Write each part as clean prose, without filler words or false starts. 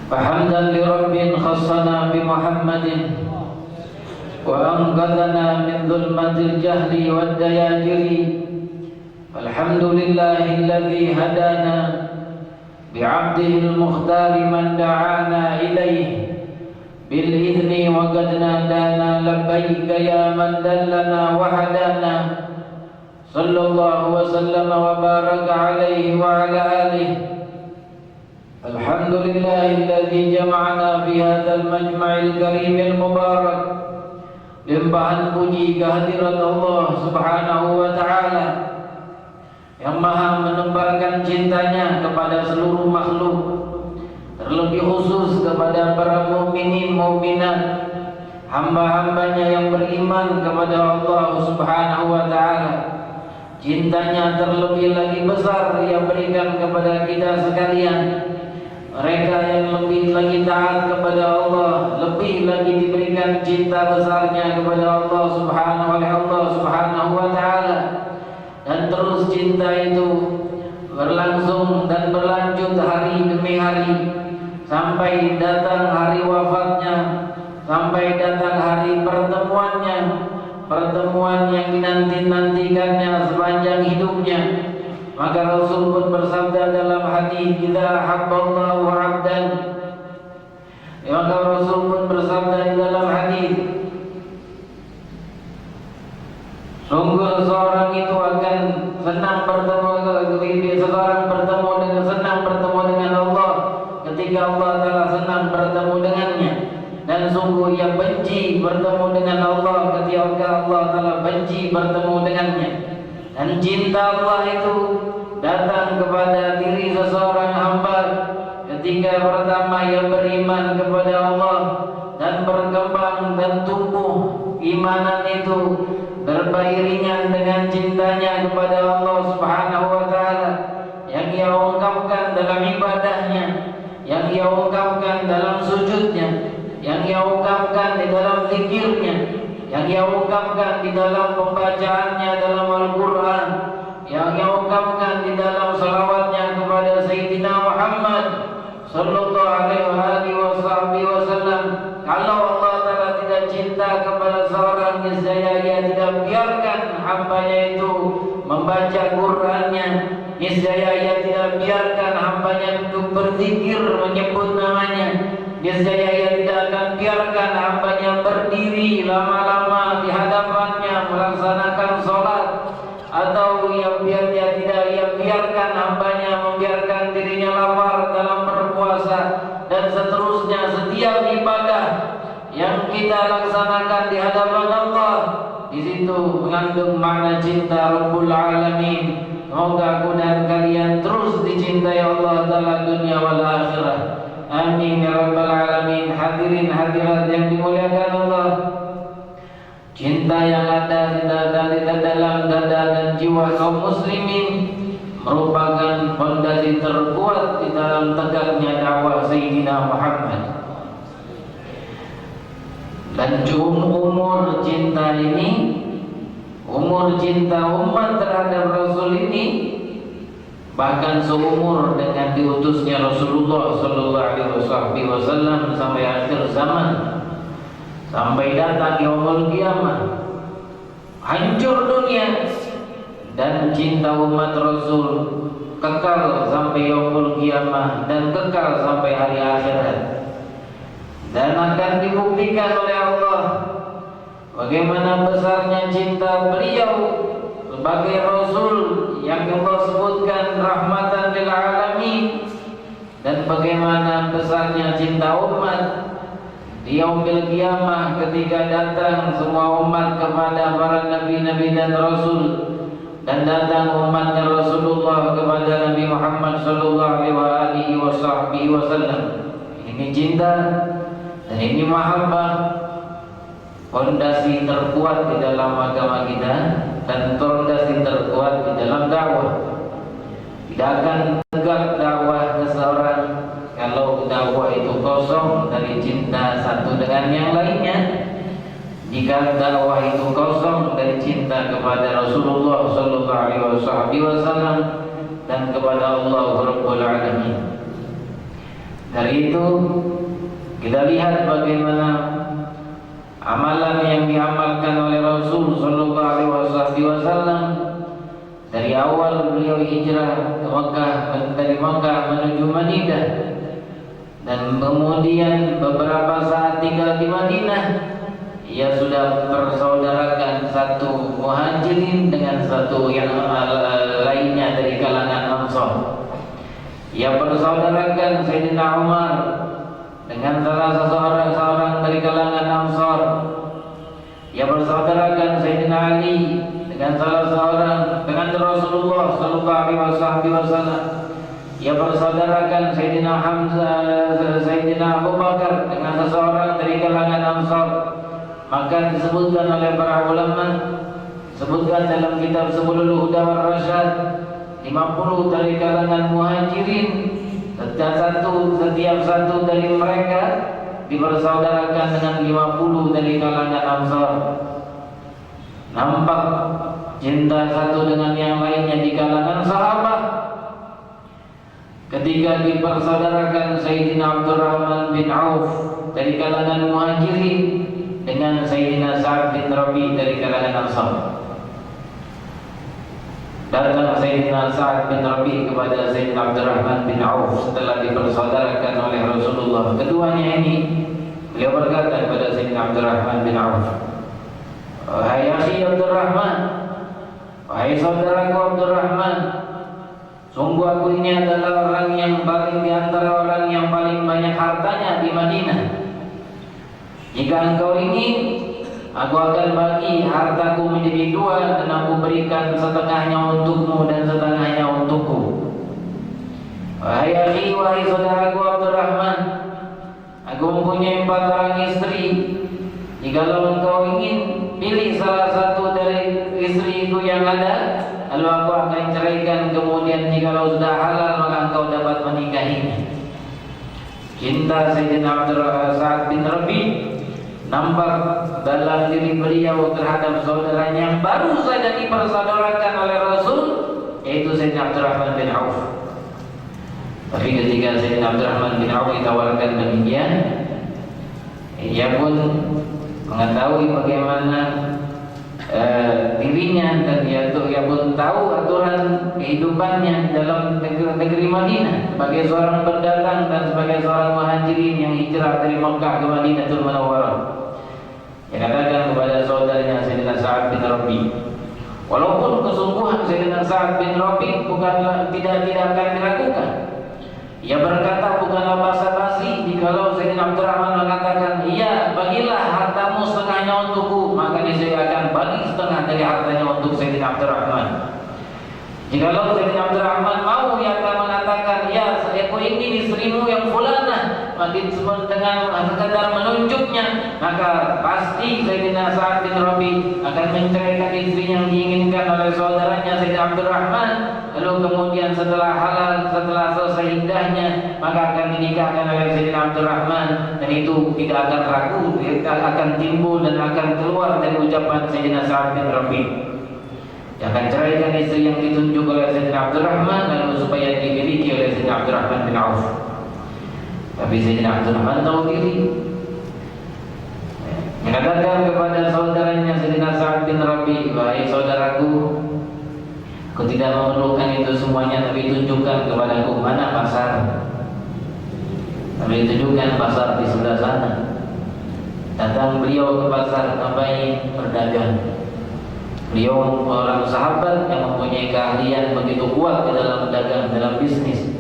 فحمدا لرب خصنا بمحمد وأنقذنا من ظلمة الجهل والدياجر الحمد لله الذي هدانا بعبده المختار من دعانا إليه بالإذن وقد نادانا لبيك يا من دلنا وهدانا صلى الله وسلم وبارك عليه وعلى آله. الحمد لله الذي جمعنا في هذا المجمع الكريم المبارك. Limpahan puji kehadirat Allah Subhanahu wa Ta'ala yang maha menebarkan cintanya kepada seluruh makhluk, terlebih khusus kepada para mukminin mukminat, hamba-hambanya yang beriman kepada Allah Subhanahu wa Ta'ala. Cintanya terlebih lagi besar yang berikan kepada kita sekalian. Mereka yang lebih lagi taat kepada Allah, lebih lagi diberikan cinta besarnya kepada Allah Subhanahu wa Ta'ala. Dan terus cinta itu berlangsung dan berlanjut hari demi hari sampai datang hari wafatnya, sampai datang hari pertemuannya, pertemuan yang dinanti-nantikannya sepanjang hidupnya. Maka Rasul pun bersabda dalam hadis, "Idza habballahu 'abdan." Maka Rasul pun bersabda di dalam hadis, sungguh seorang itu akan senang bertemu dengan Allah ketika Allah telah senang bertemu dengannya, dan sungguh ia benci bertemu dengan Allah ketika Allah telah benci bertemu dengannya. Dan cinta Allah itu datang kepada diri seseorang hamba ketika pertama ia beriman kepada Allah dan berkembang dan tumbuh imanan itu berbairingan dengan cintanya kepada Allah Subhanahu wa Ta'ala, yang ia ungkapkan dalam ibadahnya, yang ia ungkapkan dalam sujudnya, yang ia ungkapkan di dalam zikirnya, yang ia ungkapkan di dalam pembacaannya dalam Al-Quran, yang ia ungkapkan di dalam salawatnya kepada Sayyidina Muhammad sallallahu alaihi wasallam. Kalau Allah Ta'ala tidak cinta kepada seorang, niscaya ia tidak biarkan hambanya itu membaca Qurannya, niscaya ia tidak biarkan hambanya untuk berzikir menyebut namanya, niscaya ia tidak akan biarkan hambanya berdiri lama-lama di hadapannya melaksanakan sholat, atau ia biarkan hambanya membiarkan dirinya lapar dalam berpuasa, dan seterusnya. Setiap ibadah yang kita laksanakan di hadapan Allah, di situ mengandung makna cinta Rabbul Alamin. Semoga aku dan kalian terus dicintai Allah dalam dunia wal akhirah. Amin ya rabbal alamin. Hadirin hadirat yang dimuliakan Allah, cinta yang ada di dalam dada dan jiwa kaum muslimin merupakan fondasi terkuat di dalam tegaknya dakwah Sayyidina Muhammad. Dan umur cinta ini, umur cinta umat terhadap Rasul ini bahkan seumur dengan diutusnya Rasulullah sallallahu alaihi wasallam sampai akhir zaman, sampai datang yaumul qiyamah, hancur dunia, dan cinta umat Rasul kekal sampai yaumul qiyamah dan kekal sampai hari akhirat. Dan akan dibuktikan oleh Allah bagaimana besarnya cinta beliau sebagai Rasul yang Allah sebutkan rahmatan lil alamin, dan bagaimana besarnya cinta umat di yaumil qiyamah ketika datang semua umat kepada para nabi-nabi dan rasul, dan datang umatnya Rasulullah kepada Nabi Muhammad sallallahu alaihi wasallam. Ini cinta dan ini mahabbah, fondasi terkuat di dalam agama kita dan fondasi terkuat di dalam dakwah. Tidak akan tegak dakwah seseorang kalau dakwah itu kosong dari cinta satu dengan yang lainnya. Jika dakwah itu kosong dari cinta kepada Rasulullah sallallahu alaihi wasallam dan kepada Allah Rabbul Alamin. Dari itu kita lihat bagaimana amalan yang diamalkan oleh Rasul sallallahu alaihi wasallam dari awal beliau hijrah ke Mekah, dari Mekah menuju Madinah, dan kemudian beberapa saat tinggal di Madinah, ia sudah persaudarakan satu muhajirin dengan satu yang lainnya dari kalangan Ansar. Ia persaudarakan Sayyidina Umar dengan salah seorang dari kalangan Ansar. Ia persaudarakan Sayyidina Ali dengan salah seorang dengan Rasulullah sallallahu alaihi wasallam. Ia persaudarakan Sayyidina Hamzah, Sayyidina Abu Bakar dengan seseorang dari kalangan Ansar. Maka disebutkan oleh para ulama, sebutkan dalam kitab Subulul Huda war Rasyad, 50 dari kalangan muhajirin, setiap satu dari mereka dipersaudarakan dengan 50 dari kalangan Ansar. Nampak cinta satu dengan yang lainnya di kalangan sahabat. Ketika dipersaudarakan Sayyidina Abdurrahman bin Auf dari kalangan muhajirin dengan Sayyidina Sa'ad bin Rabi dari kalangan Ansar. Datang Sayyidina Sa'ad bin Rabi kepada Sayyidina Abdurrahman bin Auf setelah dipersaudarakan oleh Rasulullah. Keduanya ini beliau berkata kepada Sayyidina Abdurrahman bin Auf, "Wahai akhi Abdurrahman, wahai saudaraku Abdurrahman, sungguh aku ini adalah orang yang paling di antara orang yang paling banyak hartanya di Madinah. Jika engkau ingin, aku akan bagi hartaku menjadi dua dan aku berikan setengahnya untukmu dan setengahnya untukku. Wahai akhi, wahai saudaraku Abdurrahman, aku mempunyai 4 orang istri. Jikalau engkau ingin, pilih salah satu dari istriku yang ada, lalu aku akan ceraikan. Kemudian jikalau sudah halal, maka engkau dapat menikahinya." Cinta Sayyidina Sa'ad bin Rabi nampak dalam diri beliau terhadap saudaranya yang baru saja dipersaudarakan oleh Rasul, yaitu Sayyidina Abdurrahman bin Auf. Tapi ketika Sayyidina Abdurrahman bin Auf ditawarkan demikian, ia pun mengetahui bagaimana dirinya, dan ia pun tahu aturan kehidupannya dalam negeri Madinah sebagai seorang pendatang dan sebagai seorang muhajirin yang hijrah dari Mekah ke Madinatul Munawwarah. Ia katakan kepada saudaranya Sayyidina Sa'ad bin Rabi, walaupun kesungguhan Sayyidina Sa'ad bin Rabi bukanlah tidak akan dilakukan. Ia berkata bukanlah basa-basi. Jikalau Sayyidina Abdurrahman mengatakan, "Iya, bagilah hartamu setengahnya untukku," maka saya akan bagi setengah dari hartanya untuk Sayyidina Abdurrahman. Jikalau Sayyidina Abdurrahman mau, ia akan mengatakan, "Ya, aku ingin istrimu yang fulanah," maka dengan sekadar menunjuknya, maka pasti Sayyidina Sa'ad bin Rabi akan menceraikan istri yang diinginkan oleh saudaranya Sayyidina Abdurrahman. Lalu kemudian setelah halal, setelah selesai iddahnya, maka akan dinikahkan oleh Sayyidina Abdurrahman, dan itu tidak akan ragu, akan timbul dan akan keluar dari ucapan Sayyidina Sa'ad bin Rabi. Dia akan ceraikan istri yang ditunjuk oleh Sayyidina Abdurrahman, lalu supaya dimiliki oleh Sayyidina Abdurrahman bin Auf. Tapi Sayyidina Abdurrahman tahu diri. Mengatakan kepada saudaranya Sayyidina Sa'ad bin Rabi, "Wahai saudaraku, aku tidak memerlukan itu semuanya, tapi tunjukkan kepadaku mana pasar." Tapi tunjukkan pasar di sebelah sana. Datang beliau ke pasar, ngapain? Berdagang. Beliau orang sahabat yang mempunyai keahlian begitu kuat di dalam dagang, dalam bisnis.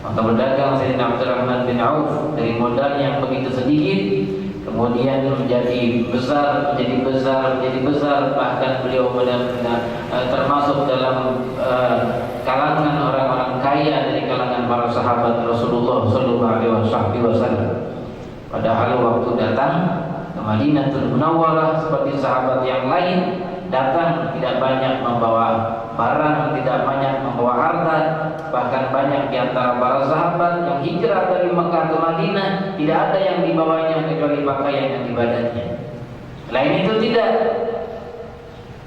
Maka berdagang Sayyidina Abdurrahman bin Auf dari modal yang begitu sedikit, kemudian menjadi besar, bahkan beliau benar-benar termasuk dalam kalangan orang-orang kaya dari kalangan para sahabat Rasulullah Sallallahu Alaihi Wasallam. Padahal waktu datang ke Madinatul Munawwarah seperti sahabat yang lain, datang tidak banyak membawa barang, tidak banyak membawa harta. Bahkan banyak di antara para sahabat yang hijrah dari Mekah ke Madinah tidak ada yang dibawanya kecuali pakaian yang di badannya. Lain itu tidak.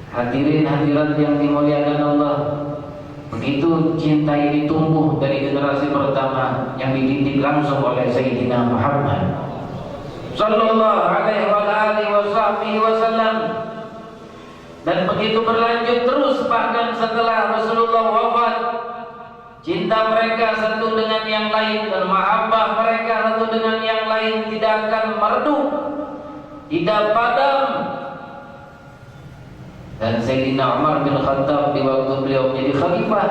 Hadirin hadirat yang dimuliakan Allah, begitu cinta ini tumbuh dari generasi pertama yang dididik langsung oleh Sayyidina Muhammad Sallallahu Alaihi Wasallam, dan begitu berlanjut terus bahkan setelah Rasulullah wafat. Cinta mereka satu dengan yang lain dan mahabbah mereka satu dengan yang lain tidak akan meredup, tidak padam. Dan Sayyidina Umar bin Khattab di waktu beliau menjadi khalifah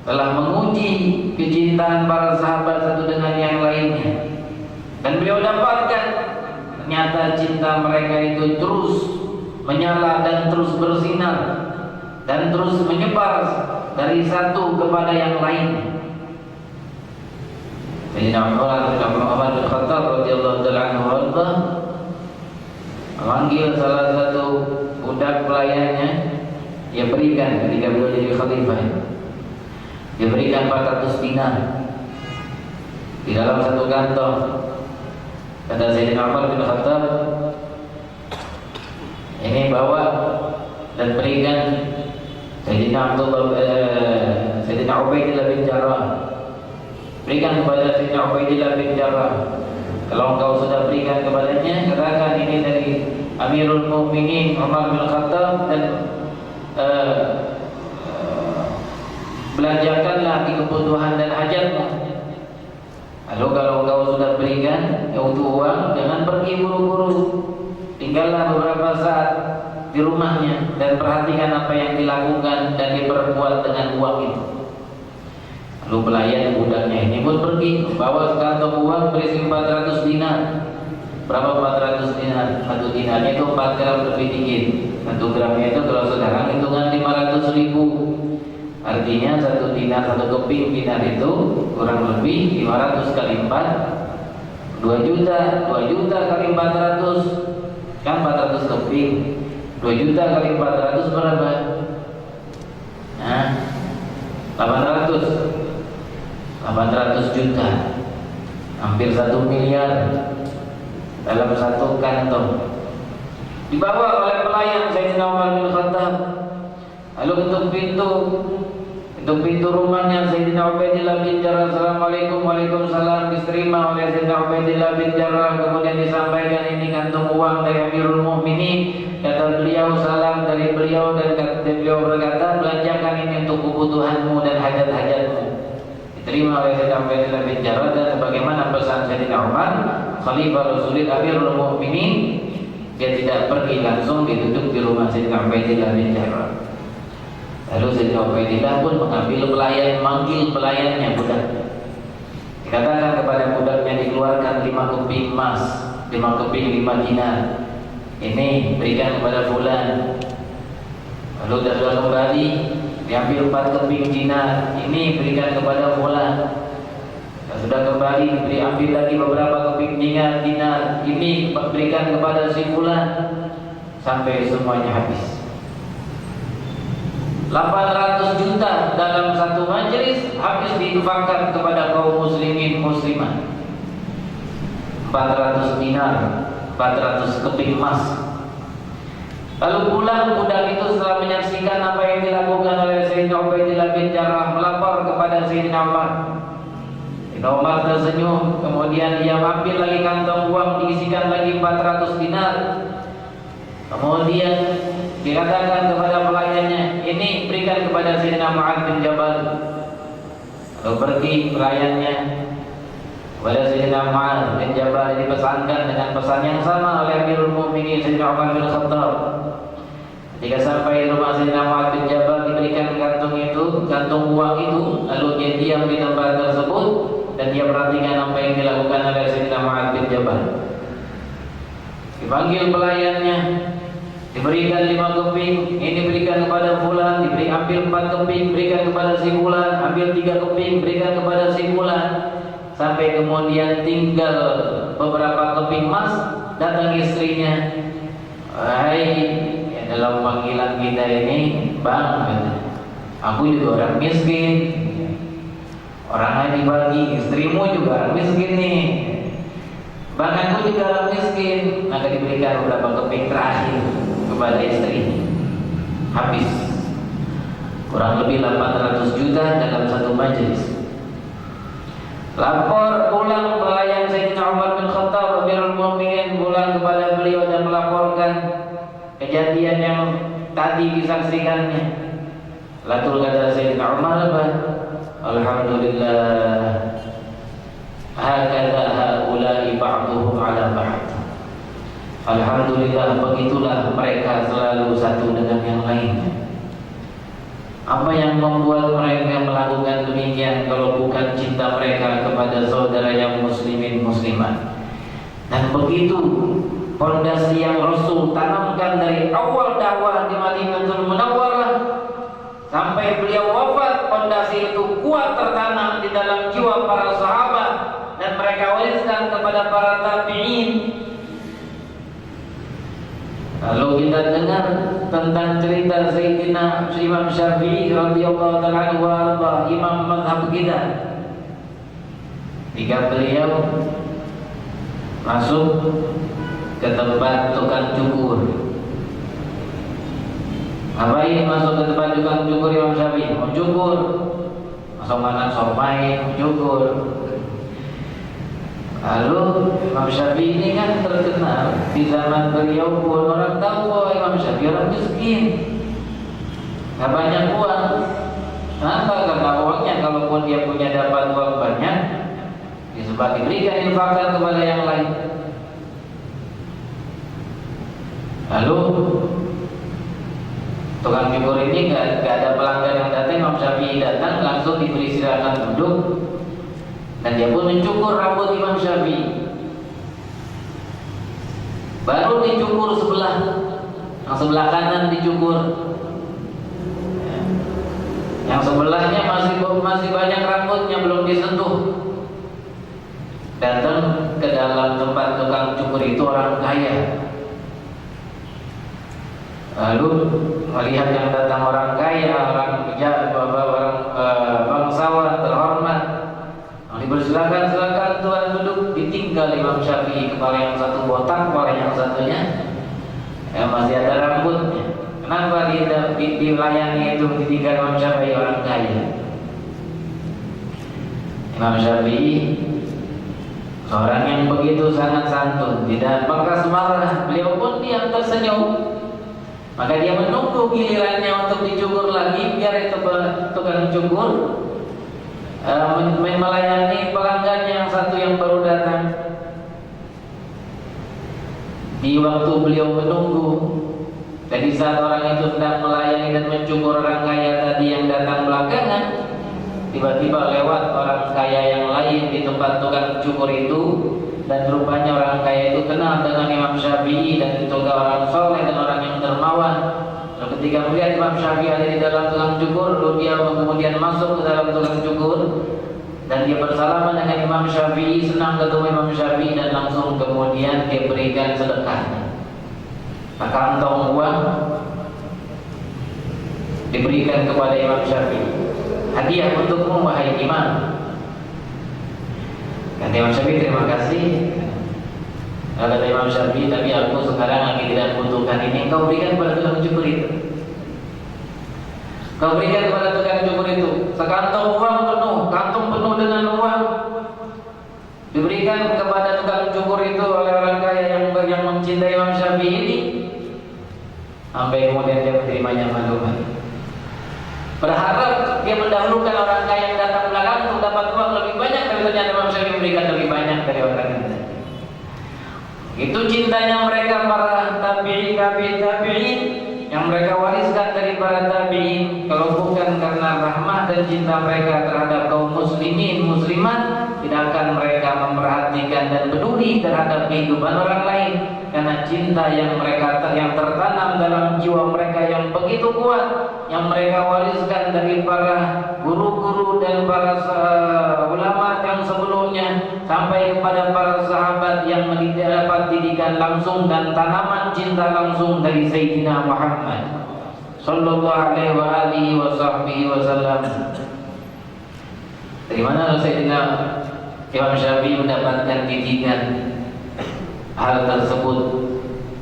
telah menguji kecintaan para sahabat satu dengan yang lainnya, dan beliau dapatkan ternyata cinta mereka itu terus menyala dan terus bersinar dan terus menyebar dari satu kepada yang lain. Sayyidina Umar bin Khattab radhiyallahu ta'ala anhu memanggil salah satu budak pelayannya, dia berikan ketika beliau jadi khalifah, dia berikan 400 dinar di dalam satu kantong. Kata Sayyidina Umar bin Khattab, ini bawa dan berikan Sayyidina Ubaidillah bin Jarrah, berikan kepada Sayyidina Ubaidillah bin Jarrah. Kalau engkau sudah berikan kepadanya, katakan ini dari Amirul Mukminin Umar bin Khattab, dan belanjakanlah di kebutuhan dan hajatmu. Lalu kalau engkau sudah berikan untuk uang, jangan pergi buru-buru, tinggallah beberapa saat di rumahnya dan perhatikan apa yang dilakukan dan diperbuat dengan uang itu. Lalu pelayan budaknya ini pun pergi membawa sekantong uang berisi 400 dinar. Berapa 400 dinar? 1 dinarnya itu 4 gram lebih dikit. 1 gramnya itu kalau sekarang hitungan 500 ribu. Artinya 1 dinar, 1 keping dinar itu kurang lebih 500 kali 4 2 juta. 2 juta kali 400 kan 400 keping. 2 juta kali 400 berapa? Nah, 800 juta, hampir 1 miliar dalam satu kantong, dibawa oleh pelayan Sayyidina Umar bin Khattab. Lalu untuk pintu rumahnya Sayyidina Ubaidillah bin Jarrah, Assalamualaikum, waalaikumsalam, diterima oleh Sayyidina Ubaidillah bin Jarrah. Kemudian disampaikan ini kantong uang dari Amirul Mukminin. Kata beliau, salam dari beliau, dan beliau berkata, belanjakan ini untuk kebutuhanmu dan hajat-hajatmu. Diterima oleh Sayyidina Ubaidillah bin Jarrah, dan sebagaimana pesan Sayyidina Umar, Khalifah Rasulullah Amirul Mukminin, dia tidak pergi langsung, duduk di rumah Sayyidina Ubaidillah bin Jarrah. Lalu Sayyidina Ubaidillah pun mengambil pelayan, manggil pelayannya, budak. Dikatakan kepada budaknya, dikeluarkan 5 keping emas, 5 keping 5 dinar. Ini berikan kepada fulan. Lalu sudah kembali, diambil 4 keping dinar. Ini berikan kepada fulan. Sudah kembali, ambil lagi beberapa keping dinar. Ini berikan kepada si fulan, sampai semuanya habis. 800 juta dalam satu majelis habis diinfakkan kepada kaum muslimin muslimat. 400 dinar, 400 keping emas. Lalu pulang budak itu setelah menyaksikan apa yang dilakukan oleh Sayyidina Ubaidillah bin Jarrah, melapor kepada Sayyidina Umar. Sayyidina Umar tersenyum, kemudian dia ambil lagi kantong uang, diisikan lagi 400 dinar. Kemudian dikatakan kepada pelayannya, ini berikan kepada Sayyidina Mu'adz bin Jabal. Lalu pergi pelayannya kepada Sayyidina Mu'adz bin Jabal, dipesankan dengan pesan yang sama oleh Amirul Mukminin Sayyidina Umar bin Khattab. Ketika sampai rumah Sayyidina Mu'adz bin Jabal, diberikan kantung uang itu, lalu dia diam di tempat tersebut dan dia perhatikan apa yang dilakukan oleh Sayyidina Mu'adz bin Jabal. dipanggil pelayannya, diberikan 5 keping, ini berikan kepada fulan, ambil 4 keping, berikan kepada si fulan, ambil 3 keping, berikan kepada si fulan, sampai kemudian tinggal beberapa keping emas. Datang istrinya, "Hai, ya dalam panggilan kita ini, Bang, aku juga orang miskin, orangnya dibagi, istrimu juga orang miskin nih, Bang, aku juga orang miskin." Maka diberikan beberapa keping terakhir kepada istri. Habis kurang lebih 800 juta dalam satu majelis. Lapor pulang pelayan Sayyidina Umar bin Khattab Amirul Mukminin, pulang kepada beliau dan melaporkan kejadian yang tadi disaksikannya. Latul kata Sayyidina Umar apa? "Alhamdulillah, hakadha haula'i ba'duhum ala ba'd." Alhamdulillah, begitulah mereka selalu satu dengan yang lainnya. Apa yang membuat mereka melakukan demikian kalau bukan cinta mereka kepada saudara yang muslimin muslimat? Dan begitu pondasi yang Rasul tanamkan dari awal dakwah di Madinatul Munawwarah sampai beliau wafat, pondasi itu kuat tertanam di dalam jiwa para sahabat dan mereka wariskan kepada para tabi'in. Lalu kita dengar tentang cerita Sayyidina Imam Syafi'i radhiyallahu ta'ala anhu wa arda, imam mazhab kita. Ketika beliau masuk ke tempat tukang cukur. Ngapain masuk ke tempat tukang cukur Imam Syafi'i? Mau cukur, masuk makan somai, mau cukur. Lalu Imam Syafi'i ini kan terkenal di zaman beliau pun orang tahu bahwa Imam Syafi'i orang miskin, nggak banyak uang. Kenapa? Karena uangnya kalaupun dia punya dapat uang banyak, disebut diberikan infakkan kepada yang lain. Lalu tukang cukur ini nggak ada pelanggan yang datang, Imam Syafi'i datang langsung diberi silakan duduk. Dan dia pun mencukur rambut Imam Syafi'i. Baru dicukur sebelah, yang sebelah kanan dicukur, yang sebelahnya masih banyak rambutnya belum disentuh. Datang ke dalam tempat tukang cukur itu orang kaya. Lalu melihat yang datang orang kaya, orang bangsawan terhormat, silakan tuan duduk. Ditinggal Imam Syafi'i, kepala yang satu botak, kepala yang satunya masih ada rambutnya. Kenapa dilayani itu ditinggal Imam Syafi'i, orang kaya? Imam Syafi'i seorang yang begitu sangat santun, tidak bekas marah. Beliau pun diam tersenyum. Maka dia menunggu gilirannya untuk dicukur lagi, biar itu tukang cukur melayani pelanggan yang satu yang baru datang. Di waktu beliau menunggu, jadi saat orang itu sedang melayani dan mencukur orang kaya tadi yang datang belakangan, tiba-tiba lewat orang kaya yang lain di tempat tukang cukur itu, dan rupanya orang kaya itu kenal dengan Imam Syafi'i dan itu orang soleh dan orang yang dermawan. Lalu ketika melihat Imam Syafi'i ada di dalam tukang cukur, lalu dia kemudian masuk ke dalam tukang cukur dan dia bersalaman dengan Imam Syafi'i, senang ketemu Imam Syafi'i, dan langsung kemudian dia berikan sedekahnya. Maka kantong uang diberikan kepada Imam Syafi'i. Hadiah untukmu wahai Imam. Kata Imam Syafi'i, terima kasih. Kata Imam Syafi'i, tapi aku sekarang lagi tidak membutuhkan ini. Kau berikan kepada tukang cukur itu. Kau berikan kepada tukang cukur itu. Sekantong uang penuh, kantong penuh dengan uang diberikan kepada tukang cukur itu oleh orang kaya yang mencintai Imam Syafi'i ini. Sampai kemudian dia menerimanya maklumat. Berharap dia mendahulukan orang kaya yang datang belakang untuk dapat uang lebih banyak, tapi ternyata Imam Syafi'i memberikan lebih banyak dari orang yang tadi. Itu cintanya mereka para tabi'in yang mereka wariskan dari para tabi'in. Kalau bukan karena karena rahmah dan cinta mereka terhadap kaum muslimin muslimat, tidak akan mereka memperhatikan dan peduli terhadap kehidupan orang lain, karena cinta yang tertanam dalam jiwa mereka yang begitu kuat, yang mereka wariskan dari para guru-guru dan para ulama yang sebelumnya sampai kepada para sahabat yang mendapat didikan langsung dan tanaman cinta langsung dari Sayyidina Muhammad sallallahu alaihi wasallam. Dari mana Sayyidina Imam Syafi'i mendapatkan didikan hal tersebut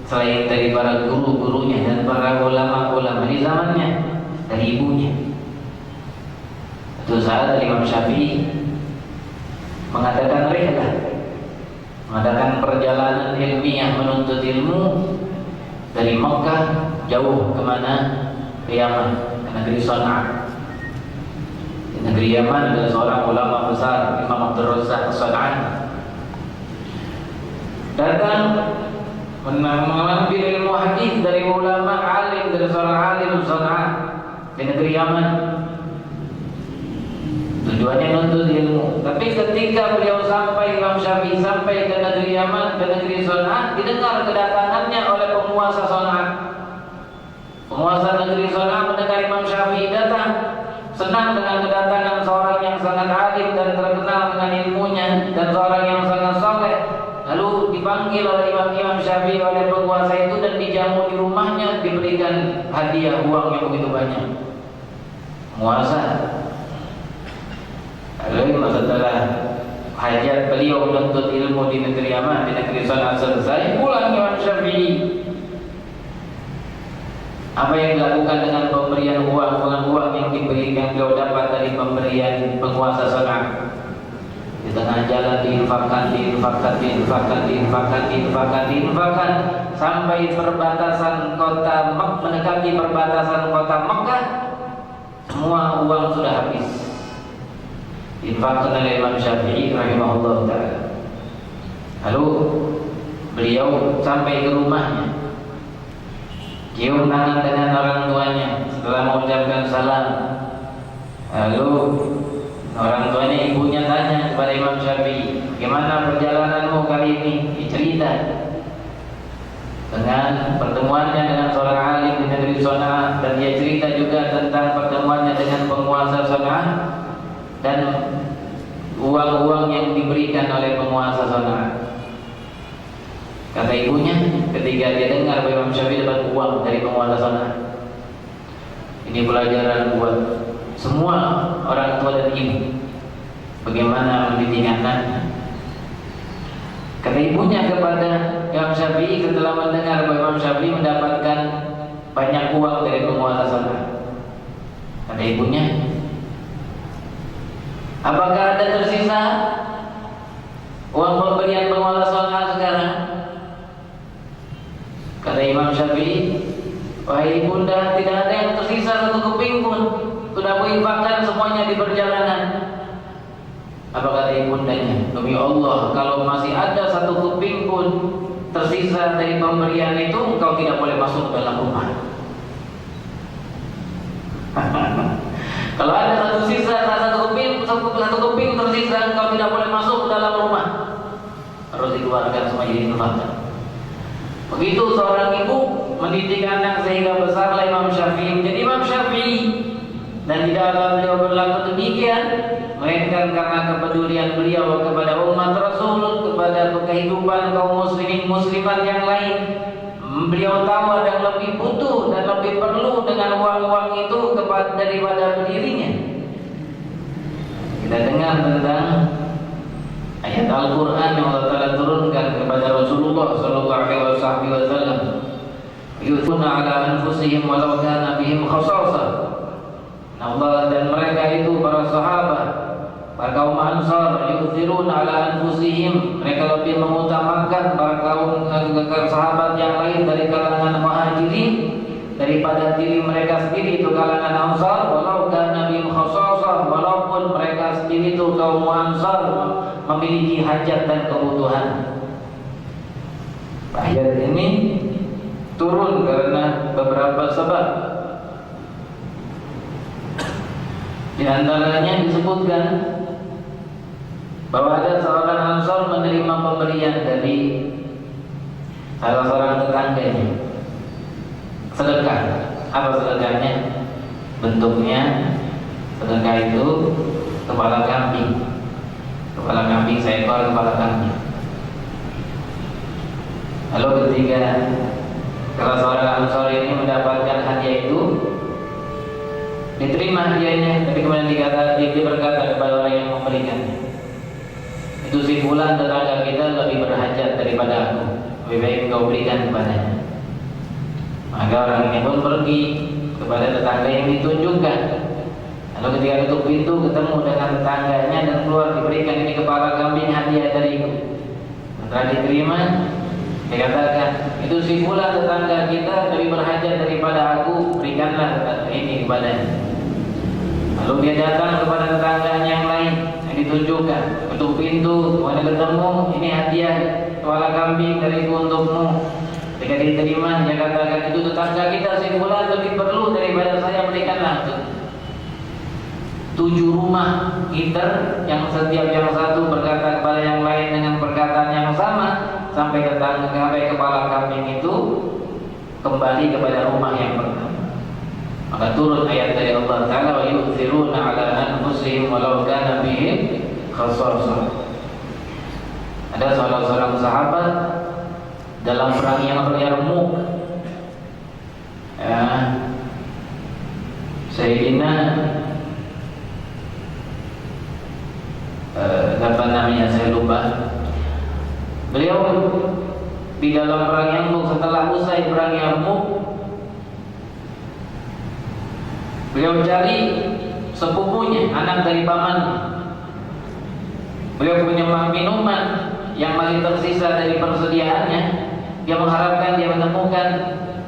selain dari para guru-gurunya dan para ulama-ulama di zamannya? Dari ibunya. Suatu saat Imam Syafi'i mengadakan rihlah, mengadakan perjalanan ilmiah menuntut ilmu dari Mekah jauh kemana? Ke Yaman, ke negeri Sana'a. Di negeri Yaman ada seorang ulama besar, Imam Abdul Razzaq As-San'ani, datang mengambil ilmu hadis dari ulama alim, dari seorang alim Sana'a di negeri Yaman. Tujuannya nuntut ilmu. Tapi ketika beliau sampai, Imam Syafi'i sampai ke negeri Yaman, ke negeri Sana'a, didengar kedatangannya oleh penguasa Sana'a. Penguasa negeri Sana'a mendengar Imam Syafi'i datang, senang dengan kedatangan seorang yang sangat alim dan terkenal dengan ilmunya dan seorang yang sangat saleh. Lalu dipanggil oleh Imam Syafi'i oleh penguasa itu dan dijamu di rumahnya, diberikan hadiah uang yang begitu banyak. Penguasa. Lalu setelah hajat beliau menuntut ilmu di negeri Yaman, di negeri Sana'a selesai, pulang Imam Syafi'i. Apa yang dilakukan dengan pemberian uang, dengan uang yang diberikan beliau dapat dari pemberian penguasa Sana'a? Di tengah jalan diinfakkan sampai perbatasan kota Mekah, mendekati perbatasan kota Mekah, semua uang sudah habis. Diinfakkan oleh Imam Syafi'i rahimahullah ta'ala. Lalu beliau sampai ke rumahnya, cium tangan dengan orang tuanya setelah mengucapkan salam. Lalu orang tuanya, ibunya tanya kepada Imam Syafi'i, "Gimana perjalananmu kali ini?" Dicerita dengan pertemuannya dengan seorang alim di negeri Sana'a, dan dia cerita juga tentang pertemuannya dengan penguasa Sana'a dan uang-uang yang diberikan oleh penguasa Sana'a. Kata ibunya, ketika dia dengar bahwa Imam Syafi'i dapat uang dari penguasa Sana'a, ini pelajaran buat semua orang tua dan ibu, bagaimana mendidik anaknya. Kata ibunya kepada Imam Syafi'i setelah mendengar bahwa Imam Syafi'i mendapatkan banyak uang dari penguasa Sana'a, kata ibunya, "Apakah ada tersisa uang pemberian penguasa Sana'a sekarang?" Kata Imam Syafi'i, "Wahai ibunda, tidak ada yang tersisa satu keping pun. Sudah kuinfakkan semuanya di perjalanan." Apa kata ibundanya? "Demi Allah, kalau masih ada satu keping pun tersisa dari pemberian itu, engkau tidak boleh masuk ke dalam rumah." Kalau ada satu keping tersisa, engkau tidak boleh masuk ke dalam rumah. Harus dikeluarkan semua jadi infakkan. Begitu seorang ibu mendidik anak sehingga besarlah Imam Syafi'i menjadi Imam Syafi'i. Dan tidaklah beliau berlaku demikian melainkan karena kepedulian beliau kepada umat Rasul, kepada kehidupan kaum muslimin muslimat yang lain. Beliau tahu ada yang lebih butuh dan lebih perlu dengan uang-uang itu daripada dirinya. Kita dengar tentang ayat Al-Quran yang Allah Ta'ala turunkan kepada Rasulullah sallallahu alaihi wasallam, "Yu'thuna 'ala anfusihim walau kana bihim khasasah." Allah dan mereka itu para sahabat, para kaum Ansar, yu'thiruna 'ala anfusihim, mereka lebih mengutamakan para kaum sahabat yang lain dari kalangan Muhajirin daripada diri mereka sendiri itu kalangan Ansar, walau kana bihim khasasah, walaupun mereka sendiri itu kaum Ansar memiliki hajat dan kebutuhan. Ayat ini turun karena beberapa sebab. Di antaranya disebutkan bahwa ada seorang Ansor menerima pemberian dari salah seorang tetangganya, sedekah. Apa sedekahnya? Bentuknya sedekah itu kepala kambing seekor kepala kambing. Lalu ketika salah seorang Ansor ini mendapatkan hadiah itu, diterima hadiahnya, tapi kemudian dia berkata kepada orang yang memberikannya, itu si fulan tetangga kita lebih berhajat daripada aku, lebih baik engkau berikan kepadanya. Maka orang ini pun pergi kepada tetangga yang ditunjukkan. Lalu ketika tutup pintu ketemu dengan tetangganya dan keluar, diberikan ini kepala kambing hadiah dariku. Setelah diterima, dikatakan, itu si fulan tetangga kita lebih berhajat daripada aku, berikanlah ini kepadanya. Lalu dia datang kepada tetangganya yang lain yang ditunjukkan, ketuk pintu, kemudian ketemu, ini hadiah kepala kambing dariku untukmu. Ketika diterima, dia katakan, itu tetangga kita si fulan lebih perlu daripada saya, berikanlah. 7 rumah gitar yang setiap yang satu berkata kepada yang lain dengan perkataan yang sama, sampai kepala kambing itu kembali kepada rumah yang pertama. Maka turun ayat dari Allah Ta'ala, wa yu'thiruna ala anfusihim walau kana bihim khasasah. Ada salah seorang sahabat dalam perang Yarmuk, Sayyidina apa namanya saya lupa. Beliau di dalam perang Yarmuk, setelah usai perang Yarmuk, beliau cari sepupunya, anak dari pamannya. Beliau punya minuman yang masih tersisa dari persediaannya. Dia mengharapkan dia menemukan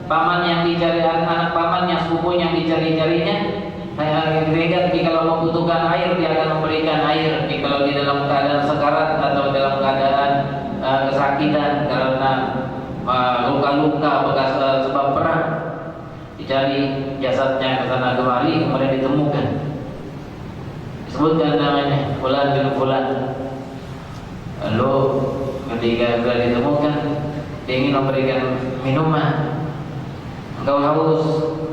paman yang dicari, anak pamannya, sepupu yang dicari-carinya. Sehingga kalau membutuhkan air, dia akan memberikan air. Kalau di dalam keadaan sekarat atau dalam keadaan kesakitan karena luka-luka bekas sebab perang, dicari jasadnya ke sana kemari, kemudian ditemukan. Disebutkan namanya Fulan bin Fulan. Lalu ketika sudah ditemukan, dia ingin memberikan minuman. Engkau haus?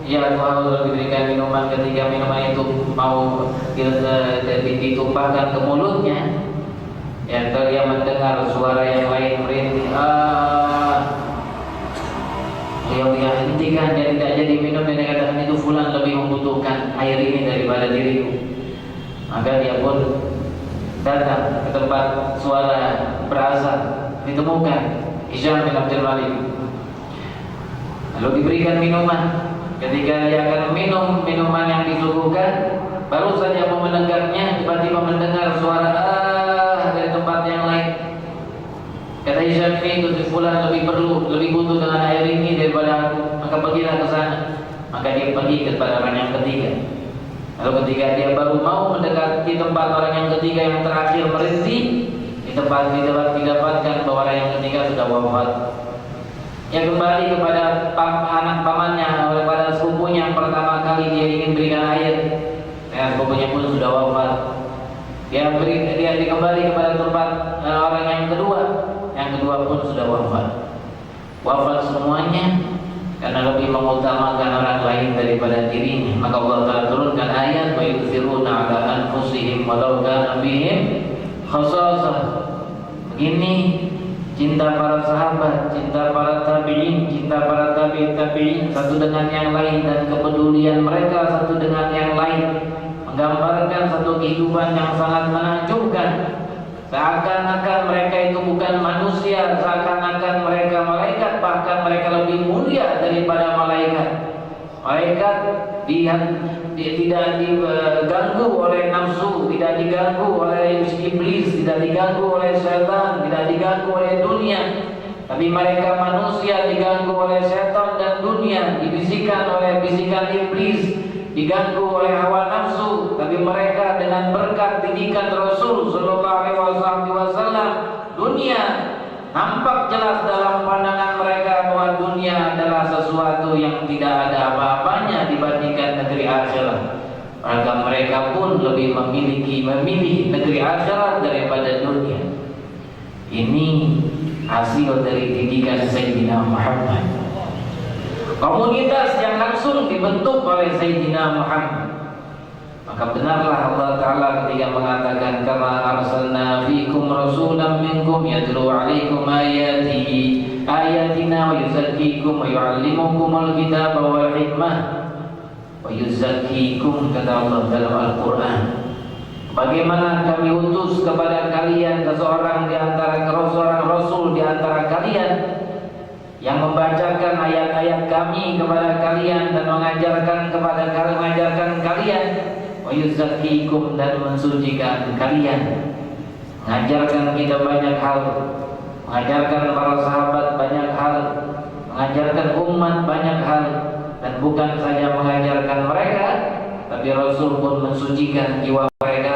Ya, aku haus. Diberikan minuman. Ketika minuman itu mau ditumpahkan ke mulutnya, ya, dia mendengar suara yang lain merintih. Dia hentikan, dia tidak jadi minum, dan dia katakan, itu Fulan lebih membutuhkan air ini daripada diriku. Maka dia pun datang ke tempat suara berasal, ditemukan Hisham bin Abdul Malik. Lalu diberikan minuman. Ketika dia akan minum minuman yang disuguhkan, baru saja mau mendengarnya, tiba-tiba mendengar suara dari tempat yang lain. Kata Hisham ini, itu si Fulan lebih butuh dengan air ini daripada aku, maka pergilah ke sana. Maka dia pergi kepada orang yang ketiga. Lalu ketika dia baru mau mendekati tempat orang yang ketiga yang terakhir merintih, di tempat didapatkan bahwa orang yang ketiga sudah wafat. Yang kembali kepada anak pamannya, kepada sepupunya yang pertama kali dia ingin berikan air, sepupunya pun sudah wafat. Dia kembali kepada tempat orang yang kedua pun sudah wafat semuanya, karena lebih mengutamakan orang lain daripada dirinya. Maka Allah Ta'ala turunkan ayat, wa yu'thiruna ala anfusihim walau kana bihim khasasah. Begini cinta para sahabat, cinta para tabi'in, cinta para tabi'in satu dengan yang lain, dan kepedulian mereka satu dengan yang lain menggambarkan satu kehidupan yang sangat menakjubkan. Seakan-akan mereka itu bukan manusia, seakan-akan mereka malaikat, bahkan mereka lebih mulia daripada malaikat. Malaikat tidak diganggu oleh nafsu, tidak diganggu oleh iblis, tidak diganggu oleh setan, tidak diganggu oleh dunia. Tapi mereka manusia diganggu oleh setan dan dunia, dibisikkan oleh bisikan iblis, diganggu oleh hawa nafsu. Tapi mereka dengan berkat didikan Rasul sallallahu alaihi wasallam, dunia nampak jelas dalam pandangan mereka bahwa dunia adalah sesuatu yang tidak ada apa-apanya dibandingkan negeri akhirat. maka mereka pun lebih memilih negeri akhirat daripada dunia. Ini hasil dari didikan Sayyidina Muhammad. Komunitas yang langsung dibentuk oleh Sayyidina Muhammad. Maka benarlah Allah Ta'ala ketika mengatakan, kama arsalna fikum rasulan minkum yatlu alaikum ayatina wa yuzakkikum wa yu'allimukumul kitaba wal hikmah wa yuzakkikum, kata Allah dalam Al-Quran. Bagaimana kami utus kepada kalian seorang rasul di antara kalian yang membacakan ayat-ayat kami kepada kalian dan mengajarkan kalian, wa yuzakkikum, dan mensucikan kalian. Mengajarkan kita banyak hal, mengajarkan para sahabat banyak hal, mengajarkan umat banyak hal, dan bukan saja mengajarkan mereka, tapi Rasul pun mensucikan jiwa mereka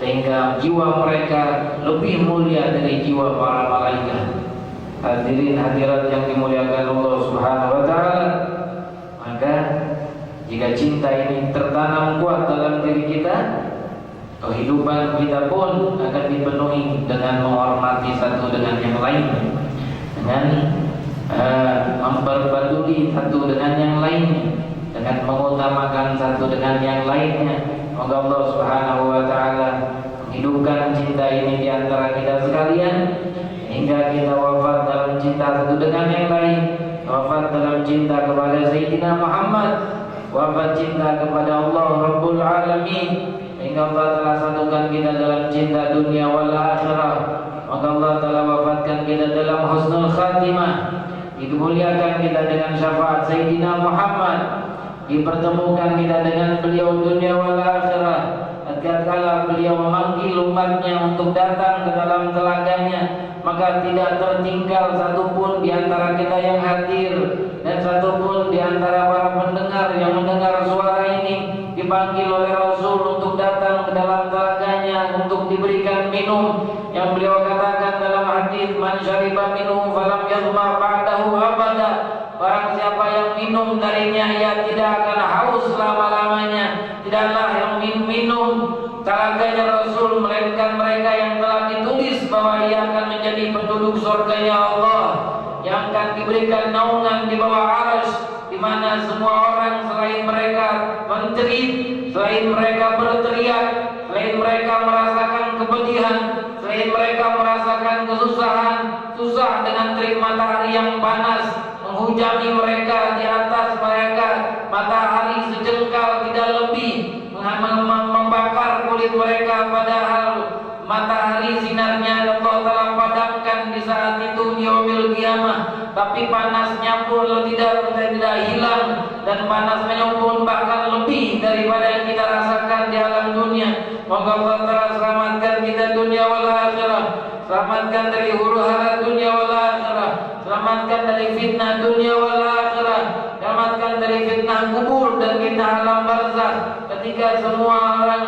sehingga jiwa mereka lebih mulia dari jiwa para malaikat. Hadirin hadirat yang dimuliakan Allah Subhanahu wa Ta'ala, maka jika cinta ini tertanam kuat dalam diri kita, kehidupan kita pun akan dipenuhi dengan menghormati satu dengan yang lain, dengan memperbaduli satu dengan yang lainnya, dengan mengutamakan satu dengan yang lainnya. Semoga Allah Subhanahu wa Ta'ala menghidupkan cinta ini di antara kita sekalian, hingga kita wafat dalam cinta satu dengan yang lain, wafat dalam cinta kepada Sayyidina Muhammad, wafat cinta kepada Allah Rabbul Alamin, hingga Allah telah satukan kita dalam cinta dunia wal akhirah. Maka Allah telah wafatkan kita dalam husnul khatimah, dimuliakan kita dengan syafaat Sayyidina Muhammad, dipertemukan kita dengan beliau dunia wal akhirah. Tatkala beliau memanggil umatnya untuk datang ke dalam telaganya, maka tidak tertinggal satupun di antara kita yang hadir, dan satupun di antara para pendengar yang mendengar suara ini dipanggil oleh Rasul untuk datang ke dalam telaganya untuk diberikan minum. Yang beliau katakan dalam hadis, man syariba minum falam yazma ba'dahu abada. Barang siapa yang minum darinya, ia tidak akan haus selama-lamanya. Tidaklah yang minum telaganya Rasul melainkan mereka yang telah ditulis bahwa ia akan menjadi penduduk surganya Allah, yang akan diberikan naungan di bawah arsy, di mana semua orang selain mereka menjerit, selain mereka berteriak, selain mereka merasakan kepedihan, selain mereka merasakan kesusahan, susah dengan terik matahari yang panas menghujani mereka, di atas mereka matahari sejengkal tidak lebih membakar kulit mereka, padahal matahari sinarnya Allah telah padamkan di saat itu di yaumil qiyamah, tapi panasnya pun tidak hilang, dan panasnya pun bahkan lebih daripada yang kita rasakan di alam dunia. Moga Allah telah selamatkan kita dunia wal akhirah, selamatkan dari huru-hara dunia wal akhirah, selamatkan dari fitnah dunia wal akhirah, selamatkan dari fitnah kubur dan fitnah alam barzakh, ketika semua orang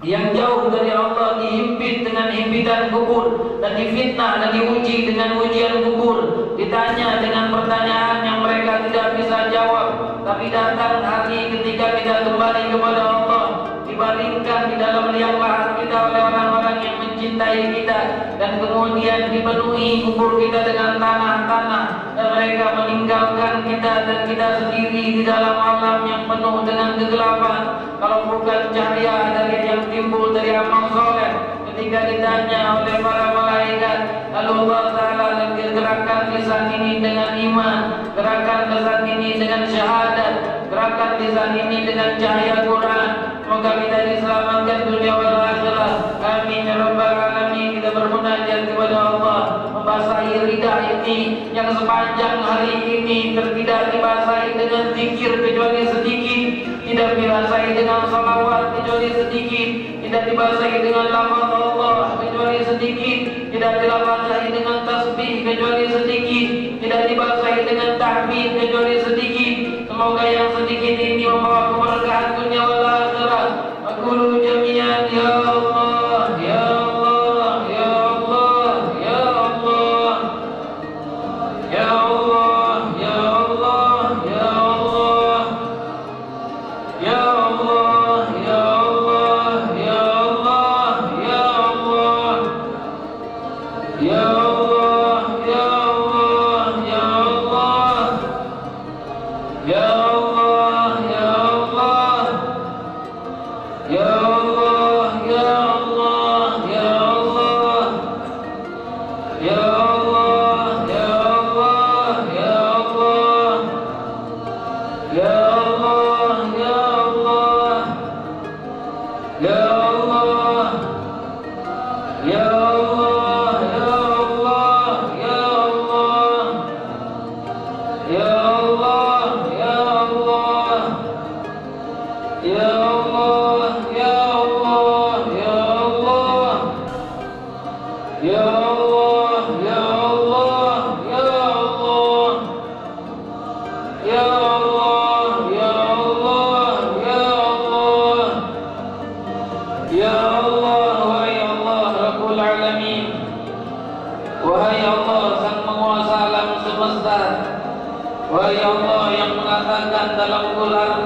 yang jauh dari Allah dihimpit dengan himpitan kubur, dan difitnah dan diuji dengan ujian kubur, ditanya dengan pertanyaan yang mereka tidak bisa jawab. Tapi datang hari ketika kita kembali kepada Allah, dibaringkan di dalam liang lahat kita oleh orang-orang yang mencintai kita, dan kemudian dipenuhi kubur kita dengan tanah-tanah, dan mereka meninggalkan kita dan kita sendiri di dalam alam yang penuh dengan kegelapan. Kalau bukan cahaya dari yang timbul dari amal soleh, ketika ditanya oleh para malaikat, lalu Allah Ta'ala gerakan lisan ini dengan iman, gerakan lisan ini dengan syahadat, gerakan lisan ini dengan cahaya Quran. Semoga kita diselamatkan dunia wal akhirah. Amin ya rabbal alamin. Kita bermunajat kepada Allah, membasahi lidah ini yang sepanjang hari ini tidak dibasahi dengan zikir kecuali sedikit, tidak dibasahi dengan salawat kecuali sedikit, tidak dibasahi dengan lafaz Allah kecuali sedikit, tidak dibasahi dengan tasbih kecuali sedikit, tidak dibasahi dengan tahmid kecuali sedikit. Semoga yang sedikit ini membawa keberkahan dunia wal akhirah. Aqulu jami'an ya Allah, ya Allah, ya Allah, ya Allah, ya Allah, ya Allah, ya Allah, ya Allah.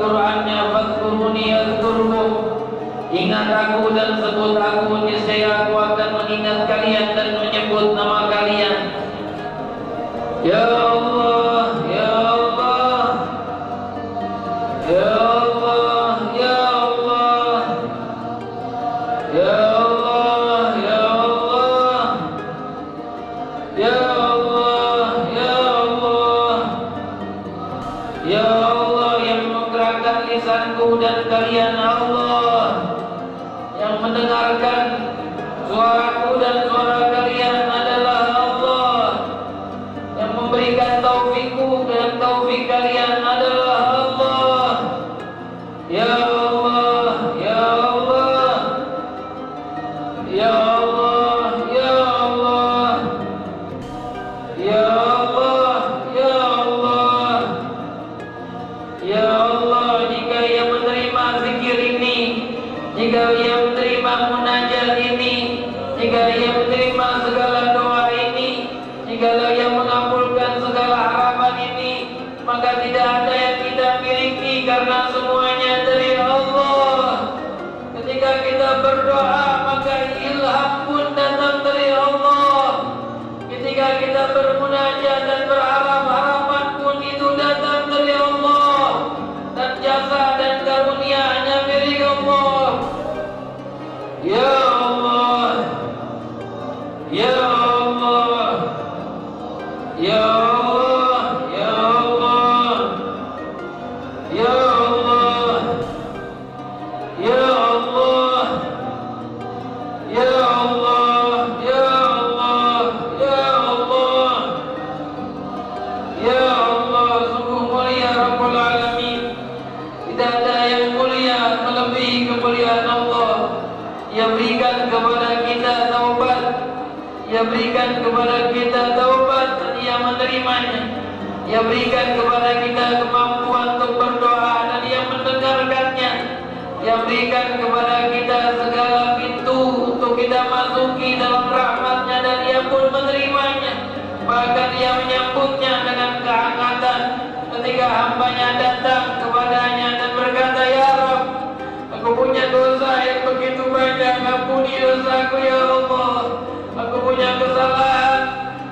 Al-Qur'annya, fadhkuruni azkurkum. Ingat aku dan sebut aku, niscaya aku akan mengingat kalian dan menyebut nama kalian. Ya Allah, ya Allah, ya Allah, ya Allah, ya Allah, ya Allah, ya Allah, ya Allah, ya Allah yang menggerakkan lisanku dan kalian, Allah yang mendengarkan suaraku dan suara kalian adalah Allah, yang memberikan taufikku dan taufik kalian adalah Allah. Ya Allah, ya Allah, ya Allah, ya Allah, ya Allah, ya Allah, ya Allah. Jika ia menerima zikir ini, jika ia menerima munajat ini, jika ia menerima segala doa ini, jika ia mengabulkan segala harapan ini, maka tidak ada yang kita miliki karena semuanya dari Allah. Ketika kita berdoa, maka ilham pun datang dari Allah. Ketika kita bermunajat dan berharap, harapan pun itu datang dari Allah. Dan jasa dan karunia hanya milik Allah. Ya Allah, ya Allah, ya Allah, ya Allah, ya Allah, ya Allah, ya Allah, ya Allah, ya Allah, ya Allah. Sungguh mulia Rabbul Alamin. Tidak ada yang mulia melebihi kemuliaan Allah. Ia berikan kepada kita taubat, Ia berikan kepada kita taubat dan Ia menerimanya. Ia berikan kepada kita kemampuan untuk berdoa dan Ia mendengarkannya. Ia berikan kepada kita segala pintu untuk kita masuki dalam rahmat-Nya dan Ia pun menerimanya. Bahkan Ia menyambutnya dengan kehangatan ketika hamba-Nya datang kepadanya dan berkata, Ya Rabb, aku punya dosa yang begitu banyak, ampuni dosaku ya Allah. Aku punya kesalahan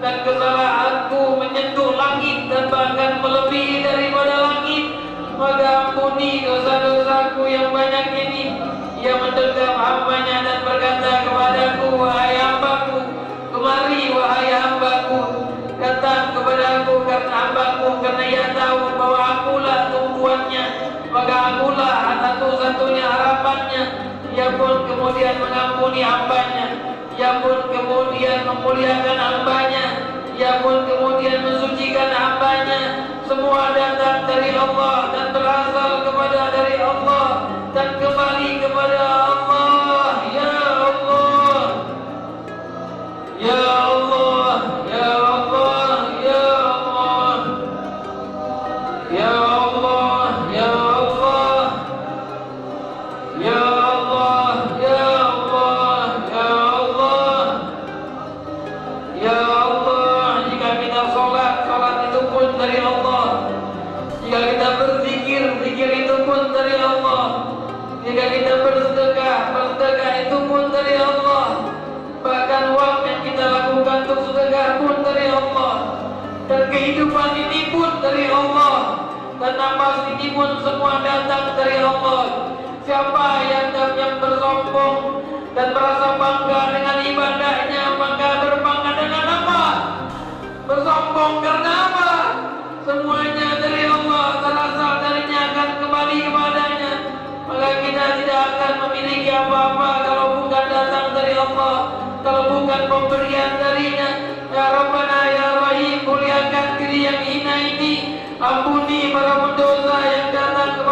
dan kesalahanku menyentuh langit dan bahkan melebihi daripada langit. Maka ampuni dosa-dosaku yang banyak ini. Ia mendekap hamba-Nya dan berkata kepadaku, wahai hambaku, kemari wahai hambaku, datang kepadaku karena hambaku, karena ia tahu bahwa akulah tumpuannya, maka akulah satu-satunya harapannya. Ia pun kemudian mengampuni hamba-Nya. Ia pun kemudian memuliakan hamba-Nya. Ia pun kemudian mensucikan hamba-Nya. Semua datang dari Allah dan berasal dari Allah dan kembali kepada Allah. Ya Allah, ya Allah, ya Allah, ya Allah, ya Allah, ya Allah, ya Allah, ya Allah, ya Allah, ya Allah. Jika kita sholat itu pun dari Allah. Jika kita berzikir, zikir itu pun dari Allah. Jika kita bersedekah itu pun dari Allah. Bahkan uang yang kita lakukan untuk sedekah pun dari Allah. Dan kehidupan ini pun dari Allah. Dan nafas ini pun semua datang dari Allah. Siapa yang bersombong dan merasa bangga dengan ibadahnya, maka berbangga dengan apa? Bersombong karena apa? Semuanya dari Allah, terasal darinya akan kembali kepadanya. Maka kita tidak akan memiliki apa-apa kalau bukan datang dari Allah, kalau bukan pemberian darinya. Ya Rabbana ya Rahim, muliakan diri yang hina ini, ampuni para pendosa yang datang kepada